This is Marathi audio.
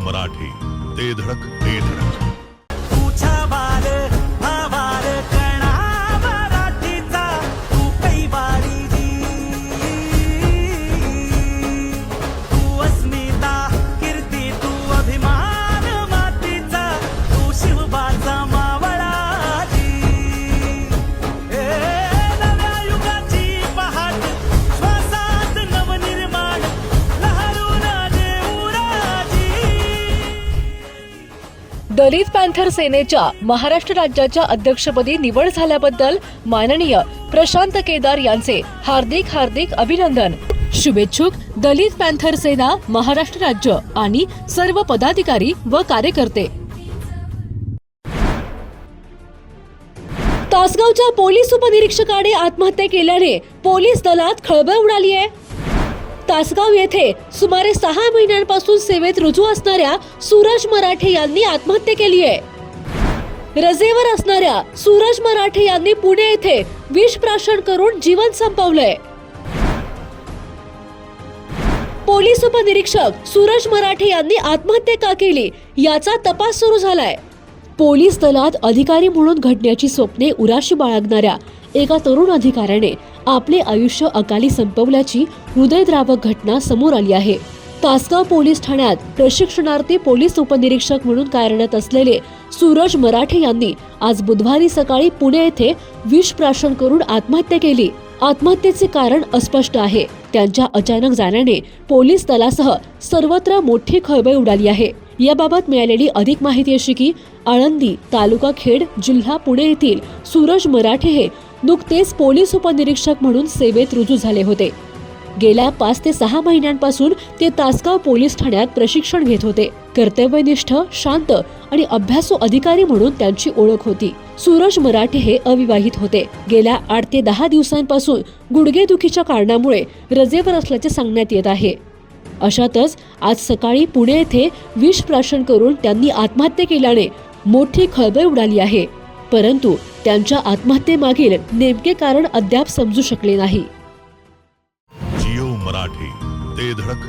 मराठी, ते धडक ते धडक. दलित पॅन्थर सेनेच्या महाराष्ट्र राज्याच्या अध्यक्षपदी निवड झाल्याबद्दल माननीय प्रशांत केदार यांचे हार्दिक हार्दिक अभिनंदन. शुभेच्छुक दलित पॅन्थर सेना महाराष्ट्र राज्य आणि सर्व पदाधिकारी व कार्यकर्ते. तासगावच्या पोलीस उपनिरीक्षकाने आत्महत्या केल्याने पोलीस दलात खळबळ उडाली आहे. तासगाव येथे सुमारे 6 महिन्यांपासून सेवेत रुजू असणाऱ्या सूरज मराठे यांनी आत्महत्या केली आहे. रजेवर असणाऱ्या सूरज मराठे यांनी पुणे येथे विष प्राशन करून जीवन संपवलंय. पोलीस उपनिरीक्षक सूरज मराठे यांनी आत्महत्या का केली याचा तपास सुरू झालाय. पोलीस दलात अधिकारी म्हणून घडण्याची स्वप्ने उराशी बाळगणाऱ्या एका तरुण अधिकाऱ्याने आपले आयुष्य अकाली संपवल्याची हृदयद्रावक घटना समोर आली आहे. तासगाव पोलीस ठाण्यात प्रशिक्षणार्थी पोलीस उपनिरीक्षक म्हणून कार्यरत असलेले सूरज मराठे यांनी आज बुधवारी सकाळी पुणे येथे विष प्राशन करून आत्महत्या केली. आत्महत्येचे कारण अस्पष्ट आहे. त्यांच्या अचानक जाण्याने पोलीस दलासह सर्वत्र मोठी खळबळ उडाली आहे. याबाबत मिळालेली अधिक माहिती अशी की आळंदी तालुका खेड जिल्हा पुणे येथील सूरज मराठे हे नुकतेच पोलीस उपनिरीक्षक म्हणून सेवेत रुजू झाले होते. गेल्या 5 ते 6 महिन्यांपासून ते तासगाव पोलीस ठाण्यात प्रशिक्षण घेत होते. कर्तव्यनिष्ठ, शांत आणि अभ्यासू अधिकारी म्हणून त्यांची ओळख होती. सूरज मराठे हे अविवाहित होते. गेल्या 8 ते 10 दिवसांपासून गुडघेदुखीच्या कारणामुळे रजेवर असल्याचे सांगण्यात येत आहे. अशातच आज सकाळी पुणे येथे विष प्राशन करून त्यांनी आत्महत्या केल्याने मोठी खळबळ उडाली आहे. परंतु त्यांच्या आत्महत्येमागील नेमके कारण अद्याप समजू शकले नाही. जिओ मराठी, ते धडक